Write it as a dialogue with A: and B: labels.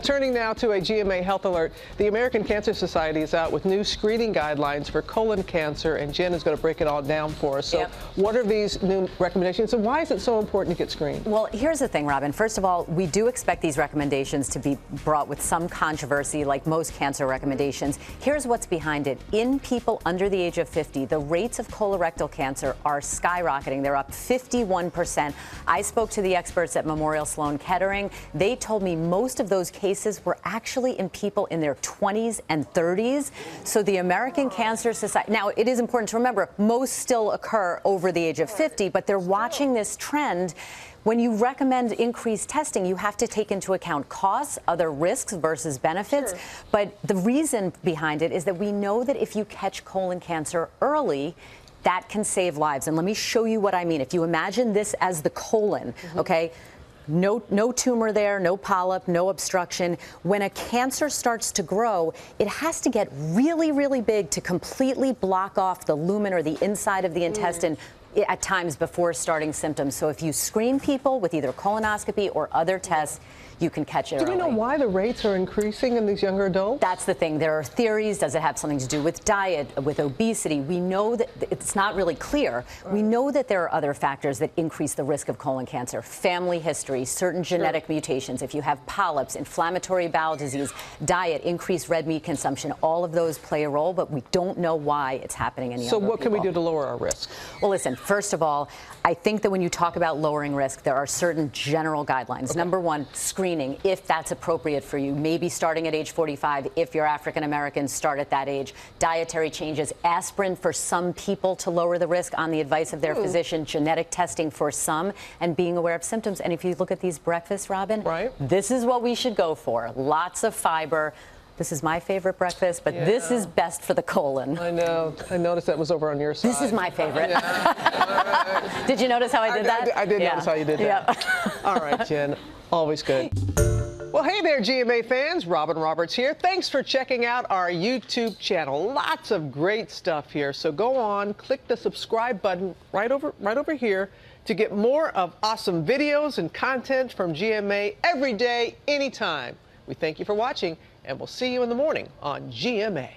A: Turning now to a GMA health alert. The American Cancer Society is out with new screening guidelines for colon cancer, and Jen is going to break it all down for us. So what are these new recommendations, and why is it so important to get screened?
B: Well, here's the thing, Robin. First of all, we do expect these recommendations to be brought with some controversy, like most cancer recommendations. Here's what's behind it. In people under the age of 50, the rates of colorectal cancer are skyrocketing. They're up 51%. I spoke to the experts at Memorial Sloan Kettering. They told me most of those cases were actually in people in their 20s and 30s. So the American Cancer Society, now it is important to remember, most still occur over the age of 50, but they're watching this trend. When you recommend increased testing, you have to take into account costs, other risks versus benefits. Sure. But the reason behind it is that we know that if you catch colon cancer early, that can save lives. And let me show you what I mean. If you imagine this as the colon, okay? No tumor there, no polyp, no obstruction. When a cancer starts to grow, it has to get really, really big to completely block off the lumen or the inside of the intestine at times before starting symptoms. So if you screen people with either colonoscopy or other tests, you can catch it early.
A: Do we know why the rates are increasing in these younger adults?
B: That's the thing. There are theories. Does it have something to do with diet, with obesity? We know that it's not really clear. We know that there are other factors that increase the risk of colon cancer. Family history, certain genetic mutations. If you have polyps, inflammatory bowel disease, diet, increased red meat consumption, all of those play a role, but we don't know why it's happening in younger people.
A: So what can we do to lower our risk?
B: Well, listen, first of all, I think that when you talk about lowering risk, there are certain general guidelines. Number one, screening, if that's appropriate for you, maybe starting at age 45. If you're African American, start at that age. Dietary changes, aspirin for some people to lower the risk on the advice of their physician, genetic testing for some, and being aware of symptoms. And if you look at these breakfasts, Robin, this is what we should go for. Lots of fiber. This is my favorite breakfast, but this is best for the colon.
A: I know. I noticed that was over on your side.
B: This is my favorite. Did you notice how I did that?
A: I did notice how you did that. All right, Jen. Always good. Well, hey there, GMA fans. Robin Roberts here. Thanks for checking out our YouTube channel. Lots of great stuff here. So go on, click the subscribe button right over here to get more of awesome videos and content from GMA every day, anytime. We thank you for watching, and we'll see you in the morning on GMA.